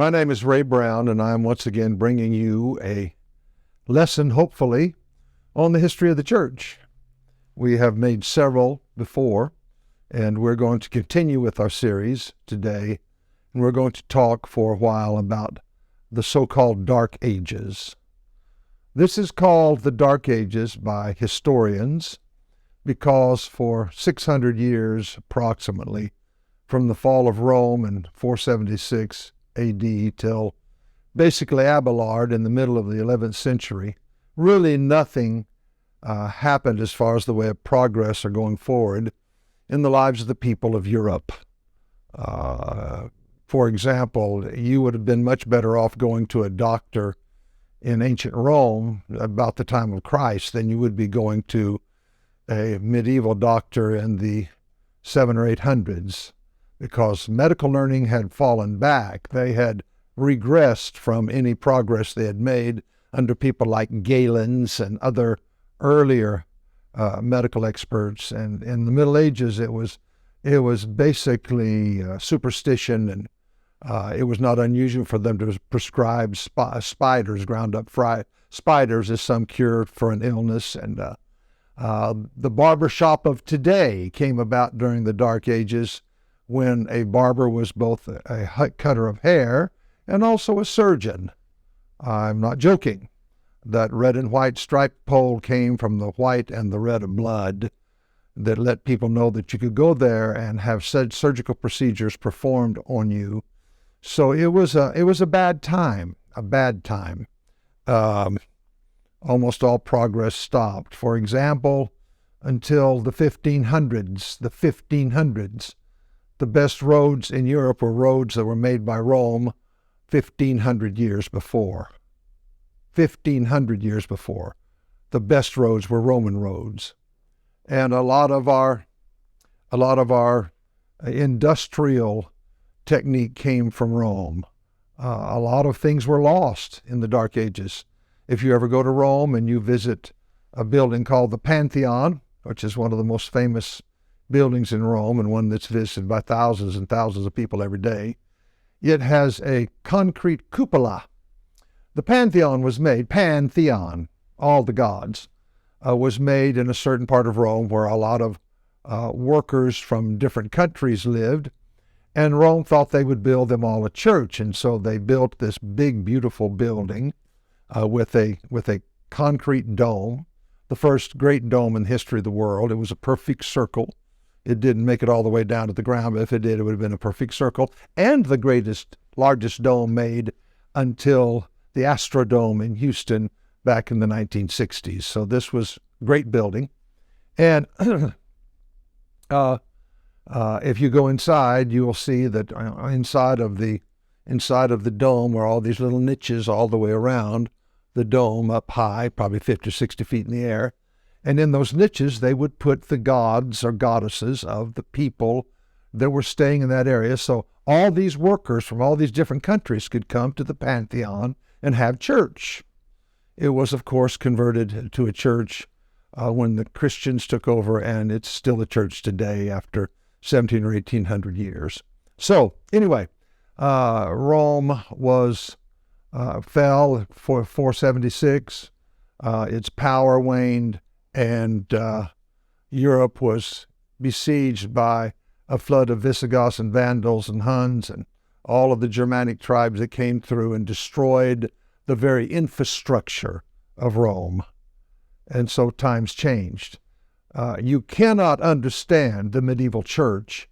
My name is Ray Brown, and I am once again bringing you a lesson, hopefully, on the history of the church. We have made several before, and we're going to continue with our series today, and we're going to talk for a while about the so-called Dark Ages. This is called the Dark Ages by historians because for 600 years approximately, from the fall of Rome in 476 A.D. till basically Abelard in the middle of the 11th century, really nothing happened as far as the way of progress or going forward in the lives of the people of Europe. For example, you would have been much better off going to a doctor in ancient Rome about the time of Christ than you would be going to a medieval doctor in the 700s or 800s. Because medical learning had fallen back. They had regressed from any progress they had made under people like Galens and other earlier medical experts. And in the Middle Ages, it was basically superstition, and it was not unusual for them to prescribe spiders, ground up fried spiders, as some cure for an illness. And the barber shop of today came about during the Dark Ages, when a barber was both a cutter of hair and also a surgeon. I'm not joking. That red and white striped pole came from the white and the red of blood that let people know that you could go there and have surgical procedures performed on you. So it was a bad time, almost all progress stopped. For example, until the 1500s, the best roads in Europe were roads that were made by Rome 1,500 years before. 1,500 years before. The best roads were Roman roads. And a lot of our industrial technique came from Rome. A lot of things were lost in the Dark Ages. If you ever go to Rome and you visit a building called the Pantheon, which is one of the most famous buildings in Rome and one that's visited by thousands and thousands of people every day, it has a concrete cupola. The Pantheon was made, Pantheon, all the gods, was made in a certain part of Rome where a lot of workers from different countries lived, and Rome thought they would build them all a church, and so they built this big, beautiful building with a concrete dome, the first great dome in the history of the world. It was a perfect circle. It didn't make it all the way down to the ground, but if it did, it would have been a perfect circle, and the largest dome made until the Astrodome in Houston back in the 1960s. So this was a great building. And if you go inside, you will see that inside of the dome were all these little niches all the way around the dome, up high, probably 50 or 60 feet in the air. And in those niches, they would put the gods or goddesses of the people that were staying in that area. So all these workers from all these different countries could come to the Pantheon and have church. It was, of course, converted to a church when the Christians took over, and it's still a church today after 17 or 1800 years. So anyway, Rome fell for 476. Its power waned, and Europe was besieged by a flood of Visigoths and Vandals and Huns and all of the Germanic tribes that came through and destroyed the very infrastructure of Rome. And so times changed. You cannot understand the medieval church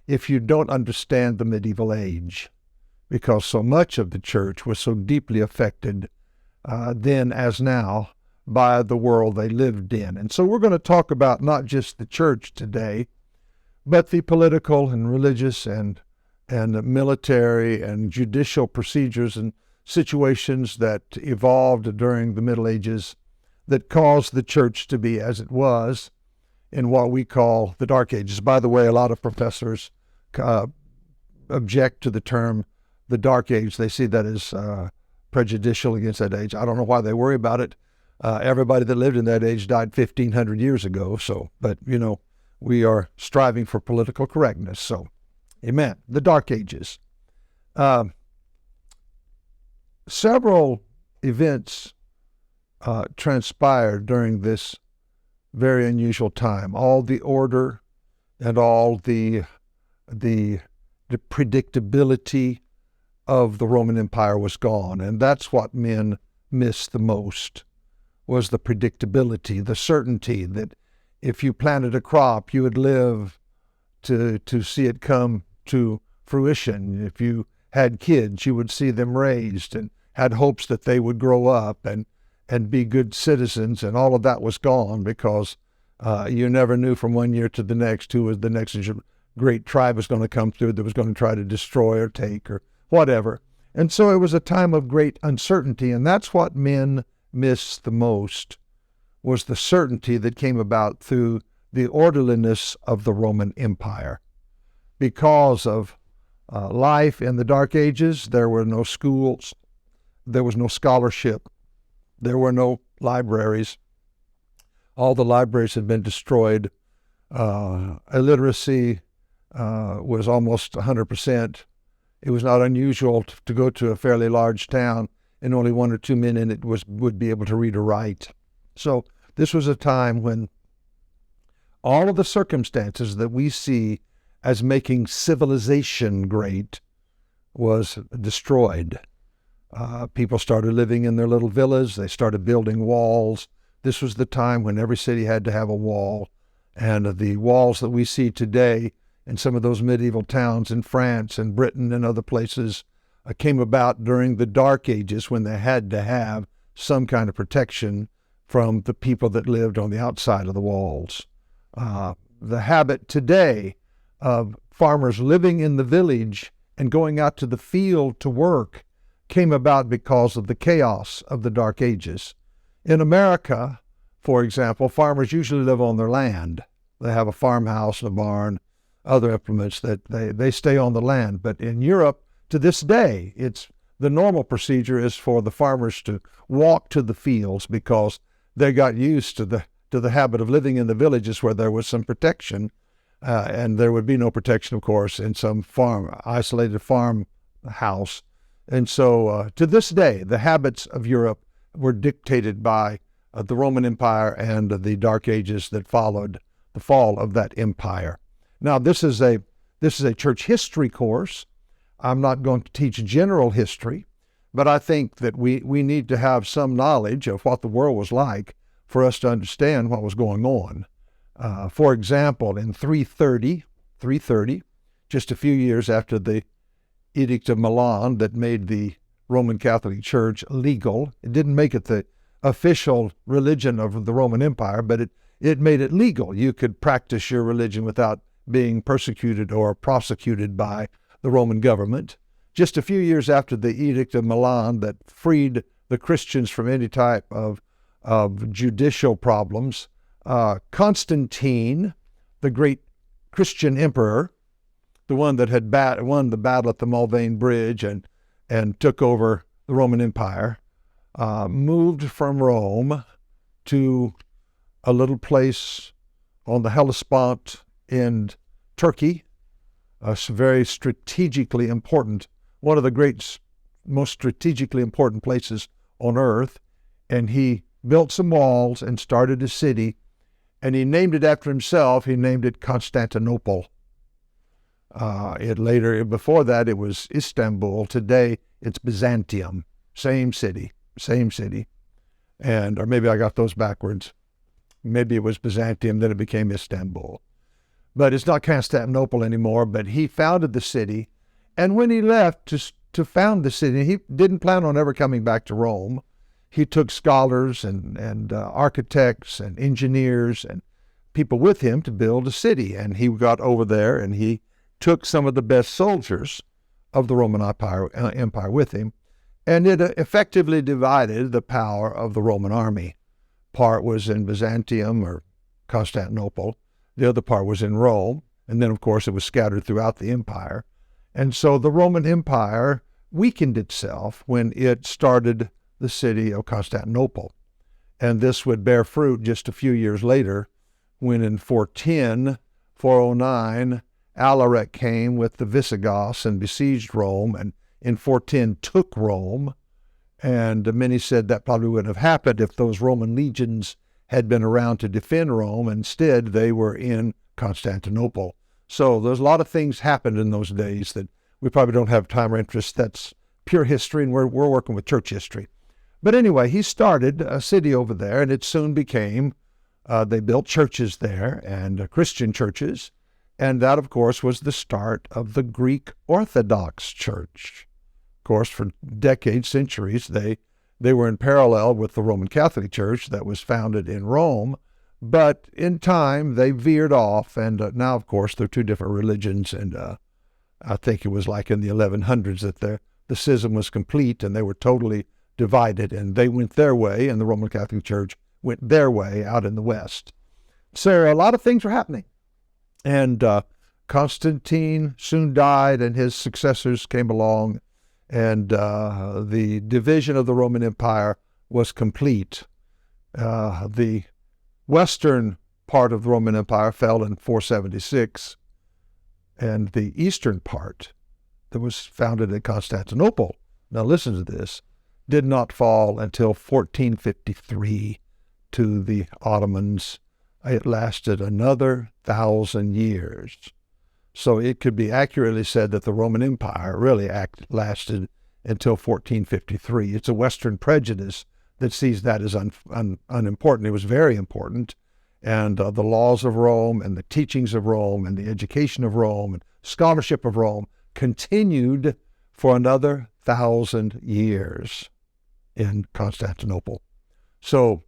if you don't understand the medieval age, because so much of the church was so deeply affected then as now by the world they lived in. And so we're going to talk about not just the church today, but the political and religious and military and judicial procedures and situations that evolved during the Middle Ages that caused the church to be as it was in what we call the Dark Ages. By the way, a lot of professors object to the term the Dark Age. They see that as prejudicial against that age. I don't know why they worry about it. Everybody that lived in that age died 1,500 years ago. So, but we are striving for political correctness. So, amen. The Dark Ages. several events transpired during this very unusual time. All the order and all the predictability of the Roman Empire was gone, and that's what men missed the most, was the predictability, the certainty that if you planted a crop, you would live to see it come to fruition. If you had kids, you would see them raised and had hopes that they would grow up and be good citizens, and all of that was gone because you never knew from one year to the next who was the next great tribe was going to come through that was going to try to destroy or take or whatever. And so it was a time of great uncertainty, and that's what men missed the most, was the certainty that came about through the orderliness of the Roman Empire. Because of life in the Dark Ages, there were no schools, there was no scholarship, there were no libraries. All the libraries had been destroyed. Illiteracy was almost 100%. It was not unusual to go to a fairly large town and only 1 or 2 men in it would be able to read or write. So this was a time when all of the circumstances that we see as making civilization great was destroyed. People started living in their little villas. They started building walls. This was the time when every city had to have a wall. And the walls that we see today in some of those medieval towns in France and Britain and other places came about during the Dark Ages, when they had to have some kind of protection from the people that lived on the outside of the walls. The habit today of farmers living in the village and going out to the field to work came about because of the chaos of the Dark Ages. In America, for example, farmers usually live on their land. They have a farmhouse, a barn, other implements that they stay on the land. But in Europe, to this day, the normal procedure is for the farmers to walk to the fields because they got used to the habit of living in the villages where there was some protection, and there would be no protection, of course, in some isolated farmhouse. And so to this day, the habits of Europe were dictated by the Roman Empire and the Dark Ages that followed the fall of that empire. Now, this is a church history course. I'm not going to teach general history, but I think that we need to have some knowledge of what the world was like for us to understand what was going on. For example, in 330, just a few years after the Edict of Milan that made the Roman Catholic Church legal, it didn't make it the official religion of the Roman Empire, but it made it legal. You could practice your religion without being persecuted or prosecuted by the Roman government. Just a few years after the Edict of Milan that freed the Christians from any type of judicial problems, Constantine, the great Christian emperor, the one that had won the battle at the Mulvane Bridge and took over the Roman Empire, moved from Rome to a little place on the Hellespont in Turkey, very strategically important, one of the most strategically important places on earth. And he built some walls and started a city, and he named it after himself. He named it Constantinople. Before that, it was Istanbul. Today, it's Byzantium. Same city. Or maybe I got those backwards. Maybe it was Byzantium, then it became Istanbul. But it's not Constantinople anymore, but he founded the city. And when he left to found the city, he didn't plan on ever coming back to Rome. He took scholars and architects and engineers and people with him to build a city. And he got over there and he took some of the best soldiers of the Roman Empire with him, and it effectively divided the power of the Roman army. Part was in Byzantium or Constantinople, the other part was in Rome, and then of course it was scattered throughout the empire. And so the Roman Empire weakened itself when it started the city of Constantinople. And this would bear fruit just a few years later when in 409, Alaric came with the Visigoths and besieged Rome, and in 410 took Rome. And many said that probably wouldn't have happened if those Roman legions had been around to defend Rome. Instead, they were in Constantinople. So there's a lot of things happened in those days that we probably don't have time or interest. That's pure history, and we're working with church history. But anyway, he started a city over there, and it soon became, they built churches there, and Christian churches. And that, of course, was the start of the Greek Orthodox Church. Of course, for decades, centuries, they were in parallel with the Roman Catholic Church that was founded in Rome. But in time, they veered off, and now, of course, they're two different religions. And I think it was like in the 1100s that the schism was complete, and they were totally divided, and they went their way, and the Roman Catholic Church went their way out in the West. So a lot of things were happening. And Constantine soon died, and his successors came along, and the division of the Roman Empire was complete. The western part of the Roman Empire fell in 476, and the eastern part that was founded in Constantinople, now listen to this, did not fall until 1453 to the Ottomans. It lasted another 1,000 years. So it could be accurately said that the Roman Empire really lasted until 1453. It's a Western prejudice that sees that as unimportant. It was very important. And the laws of Rome and the teachings of Rome and the education of Rome and scholarship of Rome continued for another 1,000 years in Constantinople. So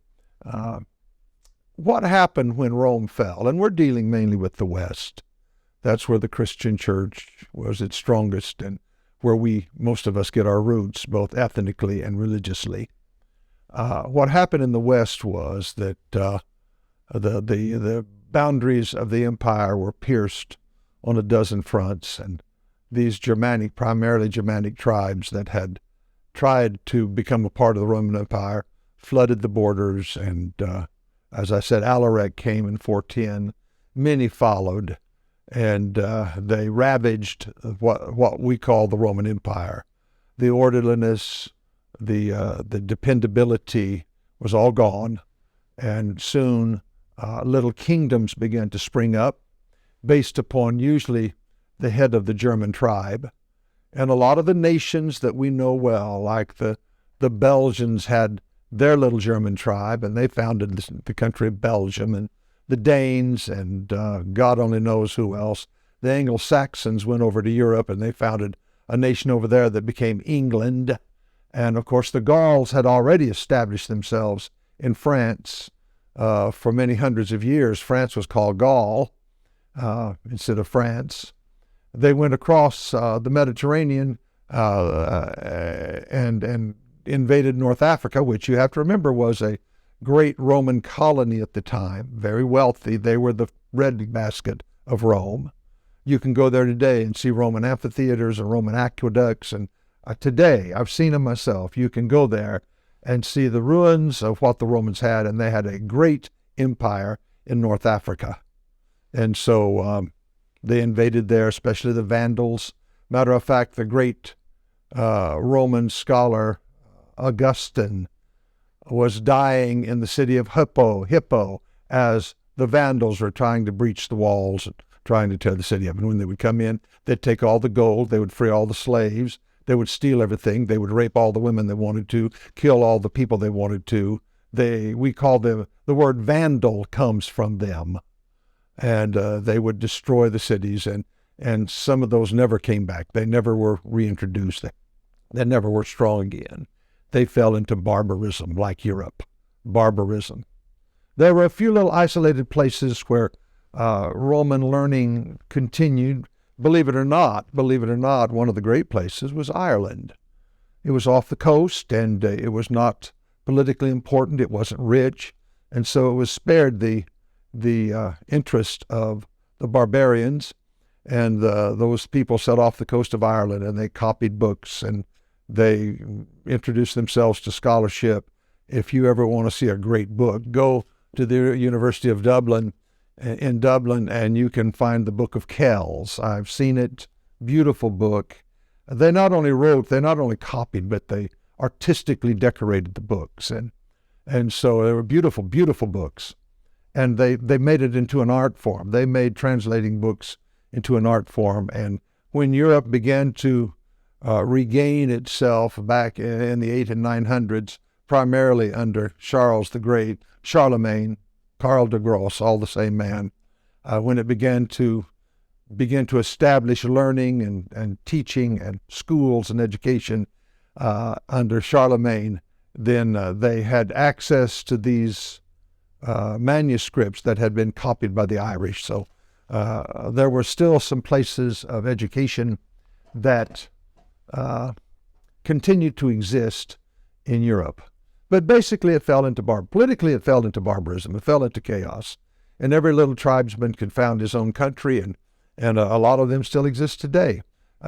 what happened when Rome fell? And we're dealing mainly with the West. That's where the Christian church was its strongest and where most of us get our roots, both ethnically and religiously. What happened in the West was that the boundaries of the empire were pierced on a dozen fronts, and these primarily Germanic tribes that had tried to become a part of the Roman Empire flooded the borders, and as I said, Alaric came in 410. Many followed, and they ravaged what we call the Roman Empire. The orderliness, the dependability was all gone, and soon little kingdoms began to spring up based upon usually the head of the German tribe. And a lot of the nations that we know well, like the Belgians had their little German tribe, and they founded the country of Belgium, and the Danes, and God only knows who else. The Anglo-Saxons went over to Europe, and they founded a nation over there that became England. And, of course, the Gauls had already established themselves in France for many hundreds of years. France was called Gaul instead of France. They went across the Mediterranean and invaded North Africa, which you have to remember was a great Roman colony at the time, very wealthy. They were the breadbasket of Rome. You can go there today and see Roman amphitheaters and Roman aqueducts, and today, I've seen them myself. You can go there and see the ruins of what the Romans had, and they had a great empire in North Africa. And so they invaded there, especially the Vandals. Matter of fact, the great Roman scholar Augustine was dying in the city of Hippo, as the Vandals were trying to breach the walls and trying to tear the city up. And when they would come in, they'd take all the gold, they would free all the slaves, they would steal everything, they would rape all the women they wanted to, kill all the people they wanted to. We call them, the word vandal comes from them. And they would destroy the cities, and some of those never came back. They never were reintroduced. They never were strong again. They fell into barbarism, like Europe. Barbarism. There were a few little isolated places where Roman learning continued. Believe it or not, one of the great places was Ireland. It was off the coast, and it was not politically important. It wasn't rich, and so it was spared the interest of the barbarians. And those people set off the coast of Ireland, and they copied books, and they introduced themselves to scholarship. If you ever want to see a great book, go to the University of Dublin, in Dublin, and you can find the Book of Kells. I've seen it. Beautiful book. They not only copied, but they artistically decorated the books. And so they were beautiful, beautiful books. And they made it into an art form. They made translating books into an art form. And when Europe began to regain itself back in the 800s and 900s, primarily under Charles the Great, Charlemagne, Karl de Gross, all the same man, when it began to establish learning and teaching and schools and education under Charlemagne, then they had access to these manuscripts that had been copied by the Irish. So there were still some places of education that continued to exist in Europe. But basically it fell into politically it fell into barbarism. It fell into chaos. And every little tribesman could found his own country, and a lot of them still exist today.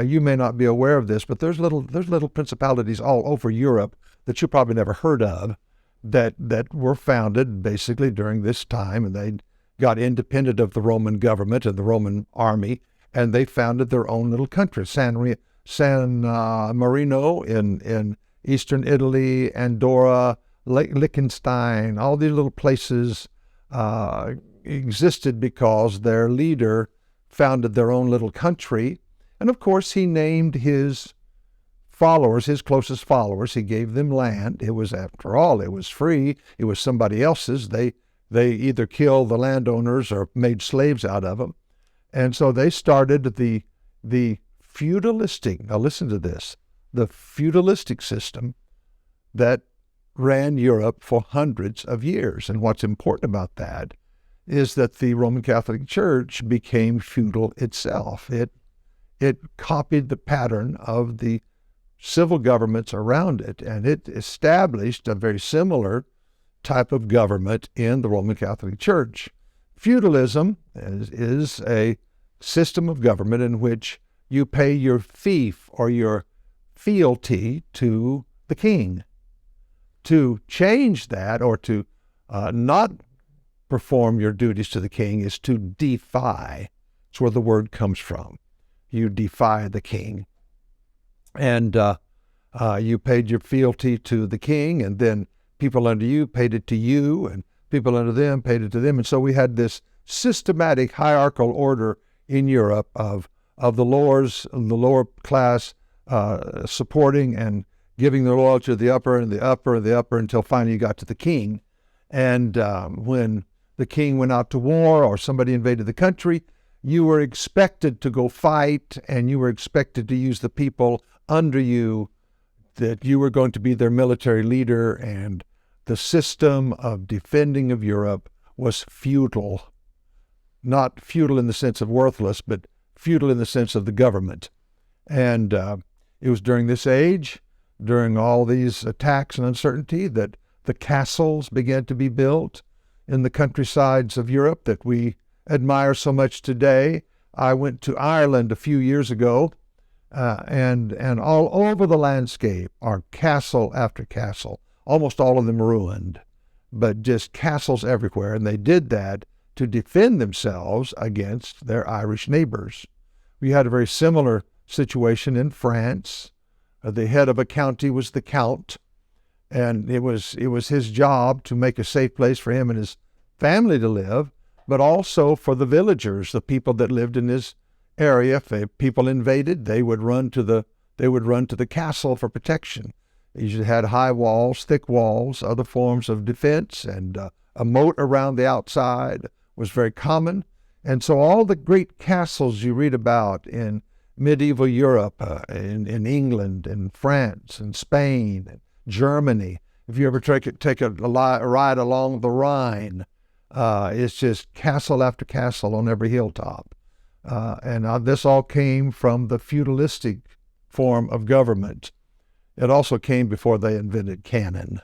You may not be aware of this, but there's little principalities all over Europe that you probably never heard of that were founded basically during this time, and they got independent of the Roman government and the Roman army, and they founded their own little country. San Marino in eastern Italy, Andorra, Liechtenstein, all these little places existed because their leader founded their own little country. And of course, he named his followers, his closest followers, he gave them land. It was, after all, it was free. It was somebody else's. They either killed the landowners or made slaves out of them. And so they started the feudalistic, now listen to this, the feudalistic system that ran Europe for hundreds of years. And what's important about that is that the Roman Catholic Church became feudal itself. It copied the pattern of the civil governments around it, and it established a very similar type of government in the Roman Catholic Church. Feudalism is a system of government in which you pay your fief or your fealty to the king. To change that, or to not perform your duties to the king, is to defy. That's where the word comes from. You defy the king. And you paid your fealty to the king, and then people under you paid it to you, and people under them paid it to them. And so we had this systematic hierarchical order in Europe of the lower class supporting and giving their loyalty to the upper and the upper and the upper, until finally you got to the king. And when the king went out to war or somebody invaded the country, you were expected to go fight, and you were expected to use the people under you, that you were going to be their military leader. And the system of defending of Europe was feudal. Not feudal in the sense of worthless, but feudal in the sense of the government. And it was during this age, during all these attacks and uncertainty, that the castles began to be built in the countrysides of Europe that we admire so much today. I went to Ireland a few years ago, and all over the landscape are castle after castle, almost all of them ruined, but just castles everywhere. And they did that to defend themselves against their Irish neighbors. We had a very similar situation in France. The head of a county was the count, and it was his job to make a safe place for him and his family to live, but also for the villagers, the people that lived in his area. If people invaded, they would run to the castle for protection. He usually had high walls, thick walls, other forms of defense, and a moat around the outside was very common. And so all the great castles you read about in medieval Europe, in England, in France, in Spain, and Germany, if you ever take a ride along the Rhine, it's just castle after castle on every hilltop. And this all came from the feudalistic form of government. It also came before they invented cannon.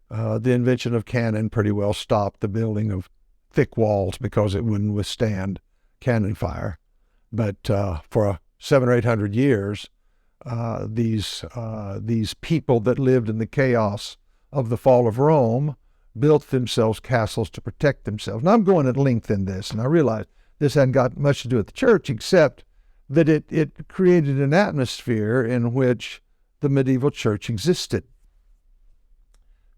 The invention of cannon pretty well stopped the building of thick walls because it wouldn't withstand cannon fire. But for 700 or 800 years, these people that lived in the chaos of the fall of Rome built themselves castles to protect themselves. Now, I'm going at length in this, and I realize this hadn't got much to do with the church, except that it created an atmosphere in which the medieval church existed.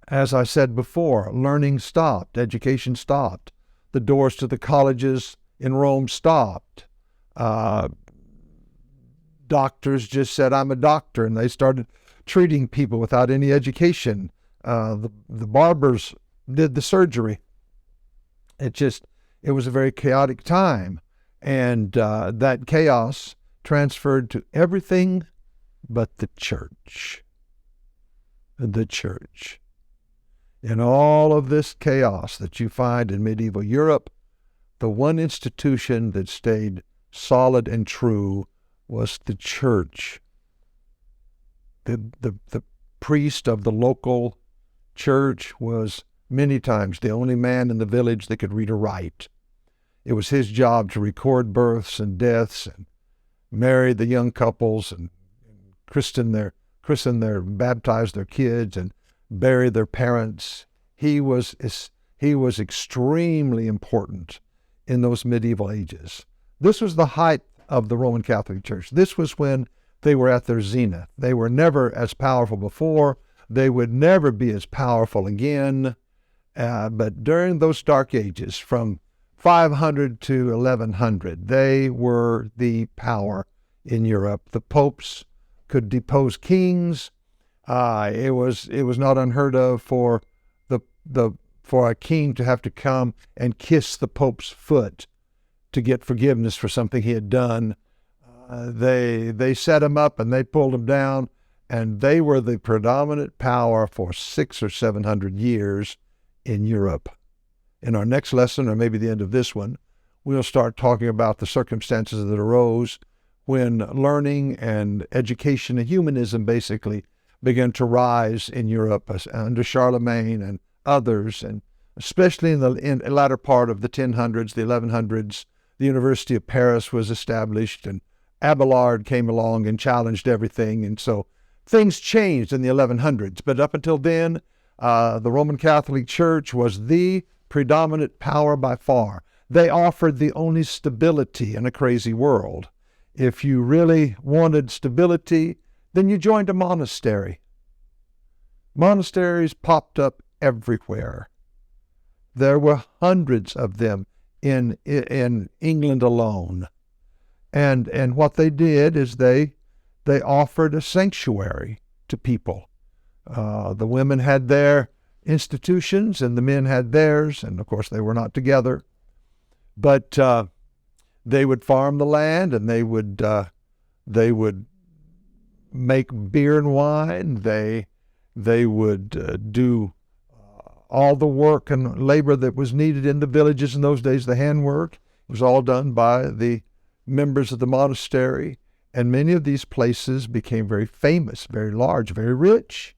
As I said before, learning stopped, education stopped. The doors to the colleges in Rome stopped. Doctors just said, "I'm a doctor," and they started treating people without any education. The barbers did the surgery. It was a very chaotic time. And that chaos transferred to everything but the church. The church. In all of this chaos that you find in medieval Europe, the one institution that stayed solid and true was the church. The priest of the local church was many times the only man in the village that could read or write. It was his job to record births and deaths and marry the young couples and baptize their kids and bury their parents. He was extremely important in those medieval ages. This was the height of the Roman Catholic Church. This was when they were at their zenith. They were never as powerful before. They would never be as powerful again. But during those dark ages, from 500 to 1100, they were the power in Europe. The popes could depose kings. It was not unheard of for a king to have to come and kiss the pope's foot to get forgiveness for something he had done. They set him up and they pulled him down, and they were the predominant power for 600 or 700 years in Europe. In our next lesson, or maybe the end of this one, we'll start talking about the circumstances that arose when learning and education and humanism basically began to rise in Europe under Charlemagne and others, and especially in the latter part of the 1000s, the 1100s. The University of Paris was established, and Abelard came along and challenged everything, and so things changed in the 1100s. But up until then, the Roman Catholic Church was the predominant power by far. They offered the only stability in a crazy world. If you really wanted stability, then you joined a monastery. Monasteries popped up everywhere. There were hundreds of them in England alone. And what they did is they offered a sanctuary to people. The women had their institutions and the men had theirs, and of course they were not together. But they would farm the land, and they would make beer and wine. They would do all the work and labor that was needed in the villages in those days. The handwork was all done by the members of the monastery, and many of these places became very famous, very large, very rich.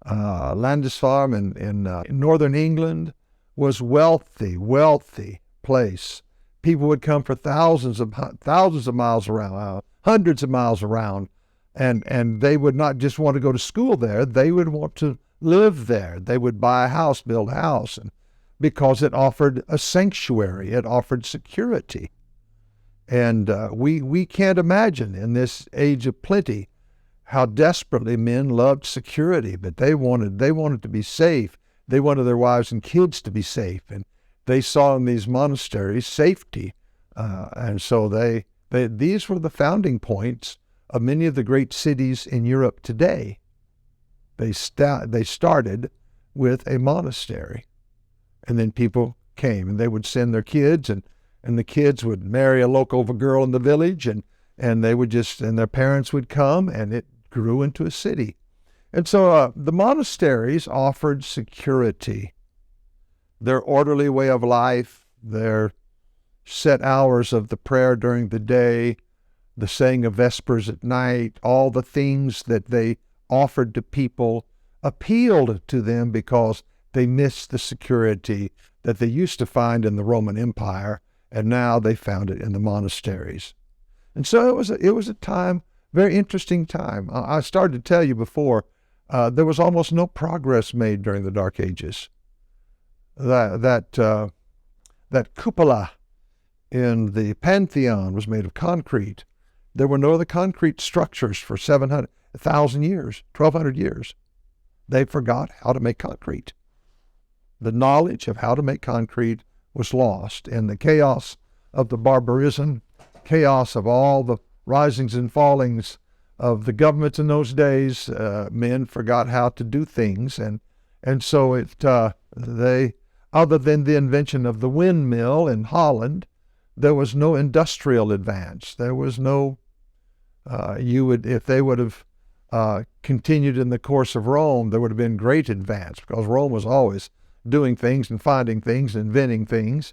Lindisfarne in northern England was wealthy place. People would come for thousands of miles around, hundreds of miles around, and they would not just want to go to school there. They would want to live there. They would buy a house, build a house, and because it offered a sanctuary, it offered security. And we can't imagine in this age of plenty how desperately men loved security, but they wanted to be safe. They wanted their wives and kids to be safe, and they saw in these monasteries safety. And so these were the founding points of many of the great cities in Europe today. They started with a monastery, and then people came, and they would send their kids, and the kids would marry a local girl in the village, and their parents would come, and it grew into a city. And so the monasteries offered security. Their orderly way of life, their set hours of the prayer during the day, the saying of vespers at night, all the things that they offered to people appealed to them because they missed the security that they used to find in the Roman Empire, and now they found it in the monasteries. And so it was a time, very interesting time. I started to tell you before, there was almost no progress made during the Dark Ages. That cupola in the Pantheon was made of concrete. There were no other concrete structures for 700. 1,000 years, 1,200 years. They forgot how to make concrete. The knowledge of how to make concrete was lost in the chaos of the barbarism, chaos of all the risings and fallings of the governments in those days. Men forgot how to do things, and so they, other than the invention of the windmill in Holland, there was no industrial advance. There was no if they would have continued in the course of Rome, there would have been great advance, because Rome was always doing things and finding things, inventing things.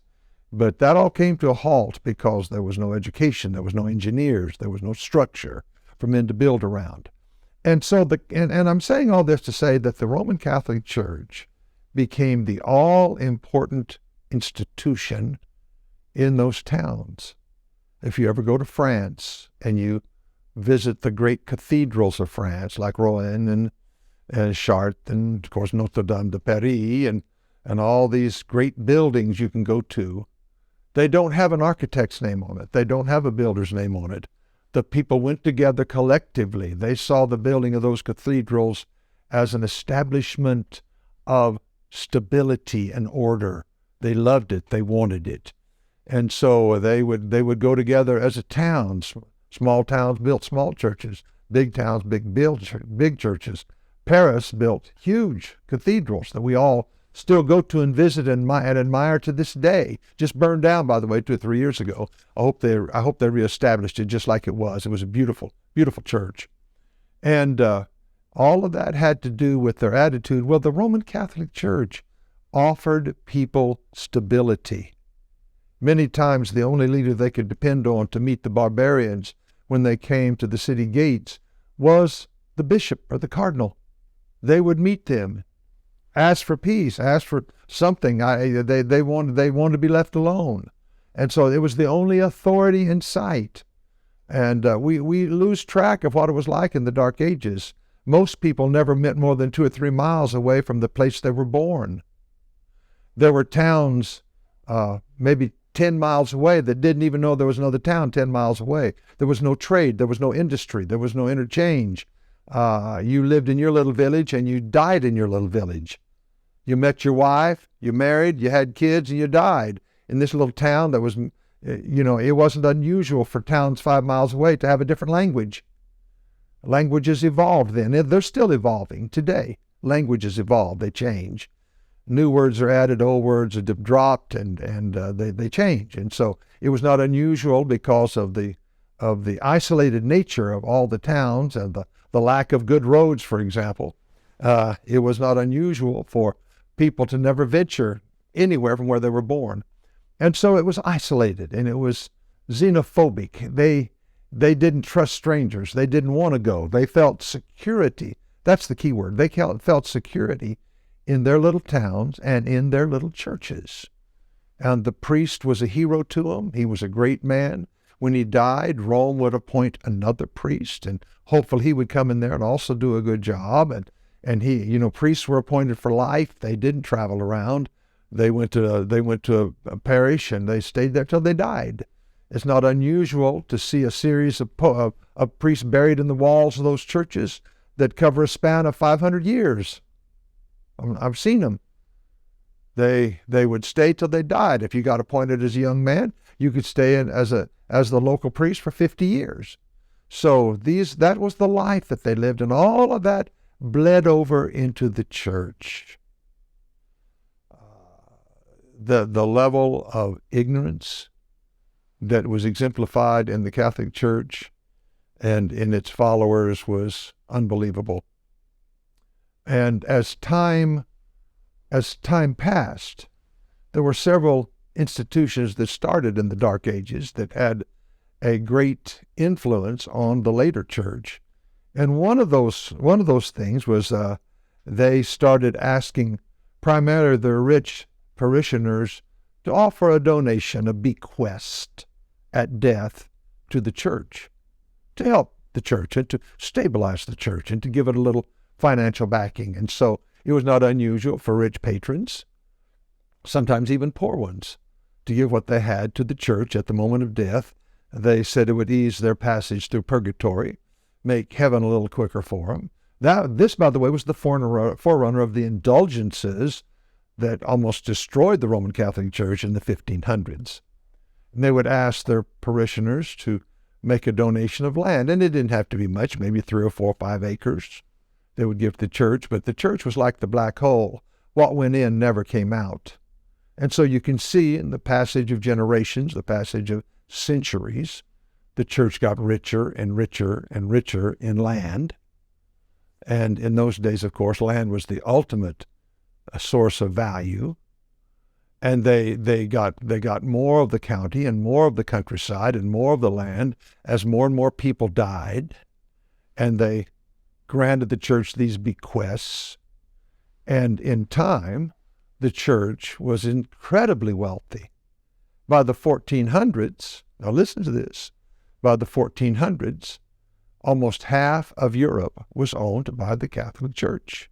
But that all came to a halt because there was no education, there was no engineers, there was no structure for men to build around. And so and I'm saying all this to say that the Roman Catholic Church became the all-important institution in those towns. If you ever go to France and you visit the great cathedrals of France, like Rouen and Chartres, and of course Notre Dame de Paris, and all these great buildings you can go to, they don't have an architect's name on it. They don't have a builder's name on it. The people went together collectively. They saw the building of those cathedrals as an establishment of stability and order. They loved it. They wanted it. And so they would go together as a town. Small towns built small churches. Big towns big churches. Paris built huge cathedrals that we all still go to and visit and admire to this day. Just burned down, by the way, 2 or 3 years ago. I hope they reestablished it just like it was. It was a beautiful, beautiful church. And all of that had to do with their attitude. Well, the Roman Catholic Church offered people stability. Many times the only leader they could depend on to meet the barbarians when they came to the city gates was the bishop or the cardinal. They would meet them, ask for peace, ask for something. They wanted to be left alone. And so it was the only authority in sight. And we lose track of what it was like in the Dark Ages. Most people never met more than 2 or 3 miles away from the place they were born. There were towns maybe 10 miles away that didn't even know there was another town 10 miles away. There was no trade. There was no industry. There was no interchange. You lived in your little village and you died in your little village. You met your wife, you married, you had kids, and you died in this little town that was, it wasn't unusual for towns 5 miles away to have a different language. Languages evolved then. They're still evolving today. Languages evolve, they change. New words are added, old words are dropped, and they change. And so it was not unusual because of the isolated nature of all the towns and the lack of good roads, for example. It was not unusual for people to never venture anywhere from where they were born. And so it was isolated, and it was xenophobic. They didn't trust strangers. They didn't want to go. They felt security. That's the key word. They felt security in their little towns and in their little churches. And the priest was a hero to them. He was a great man. When he died, Rome would appoint another priest, and hopefully he would come in there and also do a good job. And he, priests were appointed for life. They didn't travel around. They went to a parish and they stayed there till they died. It's not unusual to see a series of priests buried in the walls of those churches that cover a span of 500 years. I've seen them. They would stay till they died. If you got appointed as a young man, you could stay in as the local priest for 50 years. So that was the life that they lived, and all of that bled over into the church. The level of ignorance that was exemplified in the Catholic Church and in its followers was unbelievable. And as time passed, there were several institutions that started in the Dark Ages that had a great influence on the later church. And one of those things was they started asking primarily their rich parishioners to offer a donation, a bequest at death to the church, to help the church and to stabilize the church and to give it a little financial backing. And so it was not unusual for rich patrons, sometimes even poor ones, to give what they had to the church at the moment of death. They said it would ease their passage through purgatory, make heaven a little quicker for them. This, by the way, was the forerunner of the indulgences that almost destroyed the Roman Catholic Church in the 1500s. And they would ask their parishioners to make a donation of land, and it didn't have to be much, maybe 3 or 4 or 5 acres they would give to the church, but the church was like the black hole. What went in never came out. And so you can see in the passage of generations, the passage of centuries, the church got richer and richer and richer in land. And in those days, of course, land was the ultimate source of value. And they got more of the county and more of the countryside and more of the land as more and more people died. And they granted the church these bequests. And in time, the church was incredibly wealthy. By the 1400s, now listen to this, by the 1400s, almost half of Europe was owned by the Catholic Church.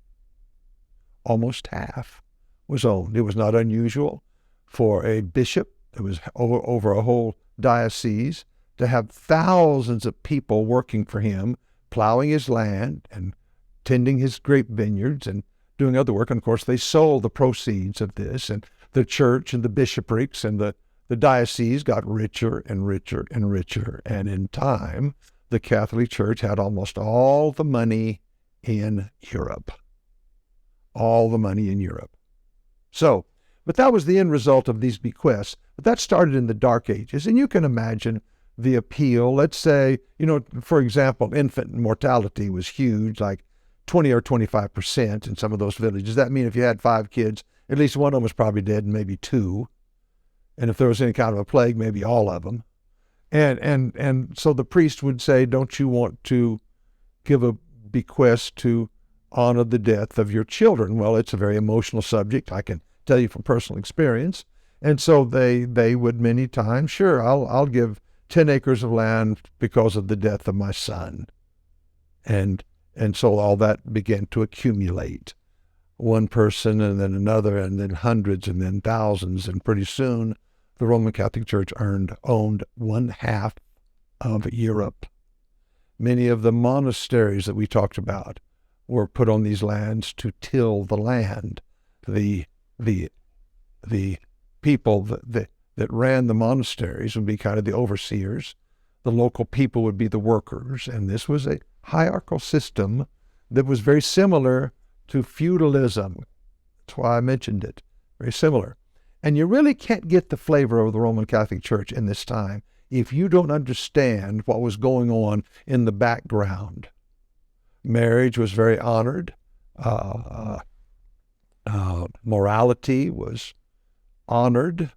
Almost half was owned. It was not unusual for a bishop, it was over a whole diocese, to have thousands of people working for him, plowing his land and tending his grape vineyards and doing other work. And of course, they sold the proceeds of this, and the church and the bishoprics and the diocese got richer and richer and richer. And in time, the Catholic Church had almost all the money in Europe. All the money in Europe. So, but that was the end result of these bequests. But that started in the Dark Ages. And you can imagine the appeal. Let's say, for example, infant mortality was huge, like 20 or 25% in some of those villages. That means if you had 5 kids, at least one of them was probably dead, and maybe 2. And if there was any kind of a plague, maybe all of them. And so the priest would say, don't you want to give a bequest to honor the death of your children? Well, it's a very emotional subject, I can tell you from personal experience. And so they would many times, sure, I'll give 10 acres of land because of the death of my son. And so all that began to accumulate. One person and then another and then hundreds and then thousands. And pretty soon the Roman Catholic Church owned 1/2 of Europe. Many of the monasteries that we talked about were put on these lands to till the land. The people that ran the monasteries would be kind of the overseers. The local people would be the workers. And this was a hierarchical system that was very similar to feudalism. That's why I mentioned it. Very similar. And you really can't get the flavor of the Roman Catholic Church in this time if you don't understand what was going on in the background. Marriage was very honored. Morality was honored.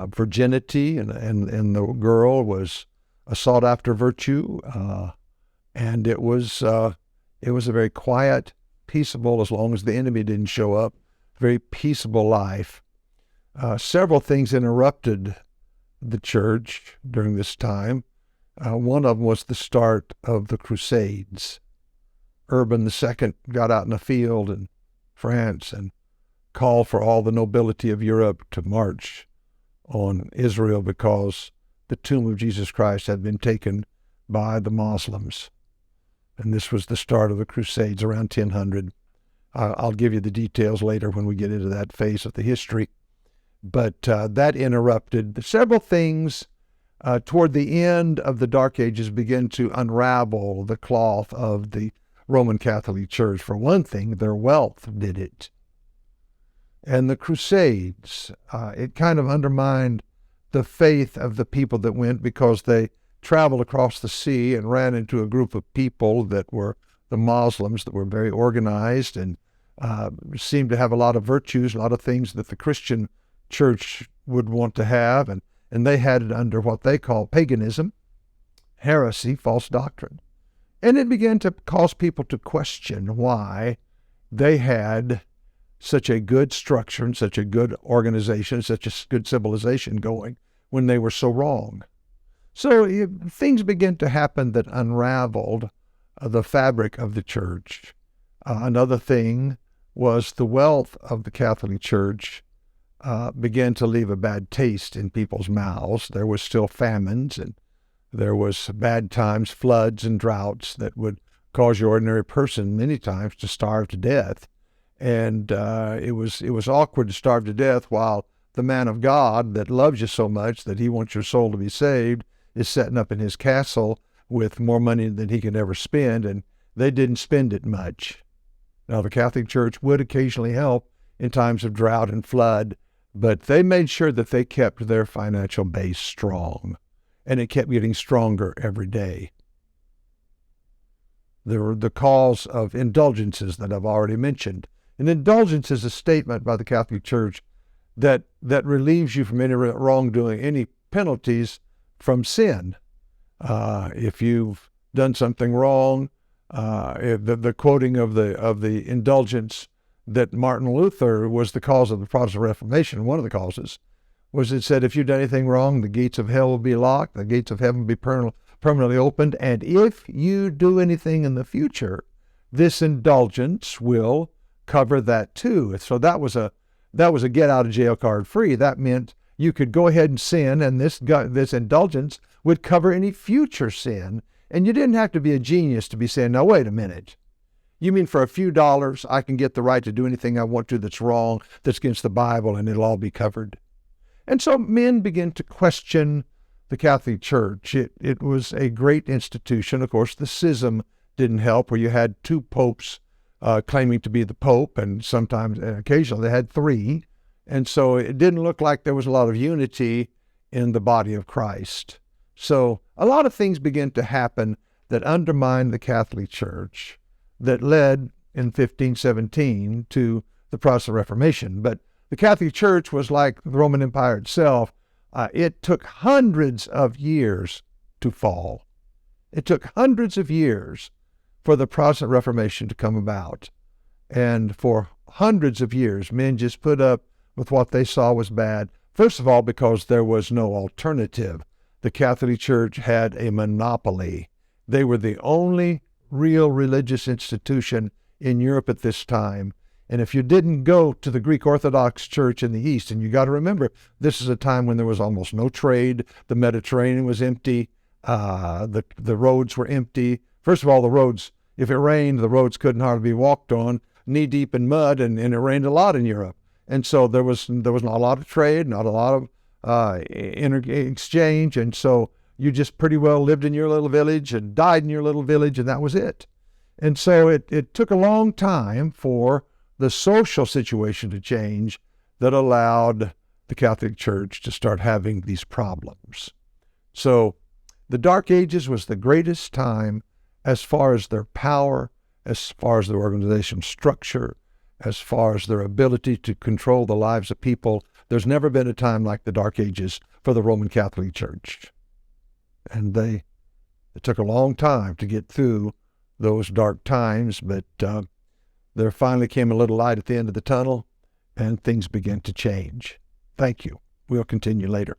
Virginity and the girl was a sought-after virtue. And it was a very quiet, peaceable, as long as the enemy didn't show up, very peaceable life. Several things interrupted the church during this time. One of them was the start of the Crusades. Urban II got out in the field in France and called for all the nobility of Europe to march on Israel because the tomb of Jesus Christ had been taken by the Muslims. And this was the start of the Crusades around 1000. I'll give you the details later when we get into that phase of the history. But that interrupted several things. Toward the end of the Dark Ages began to unravel the cloth of the Roman Catholic Church. For one thing, their wealth did it. And the Crusades, it kind of undermined the faith of the people that went because they traveled across the sea and ran into a group of people that were the Muslims that were very organized and seemed to have a lot of virtues, a lot of things that the Christian church would want to have, and they had it under what they call paganism, heresy, false doctrine. And it began to cause people to question why they had such a good structure and such a good organization, such a good civilization going when they were so wrong. So things began to happen that unraveled the fabric of the church. Another thing was the wealth of the Catholic Church began to leave a bad taste in people's mouths. There was still famines, and There was bad times, floods and droughts that would cause your ordinary person many times to starve to death. And it was awkward to starve to death while the man of God that loves you so much that he wants your soul to be saved is setting up in his castle with more money than he can ever spend, and they didn't spend it much. Now, the Catholic Church would occasionally help in times of drought and flood, but they made sure that they kept their financial base strong, and it kept getting stronger every day. There were the cause of indulgences that I've already mentioned. An indulgence is a statement by the Catholic Church that relieves you from any wrongdoing, any penalties from sin. If you've done something wrong, the quoting of the indulgence that Martin Luther was the cause of the Protestant Reformation, one of the causes, was it said, if you've done anything wrong, the gates of hell will be locked, the gates of heaven will be permanently opened, and if you do anything in the future, this indulgence will cover that too. So that was a get out of jail card free. That meant you could go ahead and sin, and this indulgence would cover any future sin. And you didn't have to be a genius to be saying, now wait a minute. You mean for a few dollars I can get the right to do anything I want to that's wrong, that's against the Bible, and it'll all be covered? And so men began to question the Catholic Church. It was a great institution. Of course, the schism didn't help, where you had two popes claiming to be the Pope, and sometimes, occasionally, they had three. And so it didn't look like there was a lot of unity in the body of Christ. So a lot of things began to happen that undermined the Catholic Church that led in 1517 to the Protestant Reformation. But the Catholic Church was like the Roman Empire itself. It took hundreds of years to fall. It took hundreds of years for the Protestant Reformation to come about. And for hundreds of years, men just put up with what they saw was bad. First of all, because there was no alternative. The Catholic Church had a monopoly. They were the only real religious institution in Europe at this time. And if you didn't go to the Greek Orthodox Church in the East, and you got to remember, this is a time when there was almost no trade. The Mediterranean was empty. The roads were empty. First of all, the roads, if it rained, the roads couldn't hardly be walked on, knee-deep in mud, and it rained a lot in Europe. And so there was not a lot of trade, not a lot of exchange, and so you just pretty well lived in your little village and died in your little village, and that was it. And so it took a long time for the social situation to change that allowed the Catholic Church to start having these problems. So the Dark Ages was the greatest time as far as their power, as far as their organizational structure, as far as their ability to control the lives of people. There's never been a time like the Dark Ages for the Roman Catholic Church. And it took a long time to get through those dark times, but there finally came a little light at the end of the tunnel, and things began to change. Thank you. We'll continue later.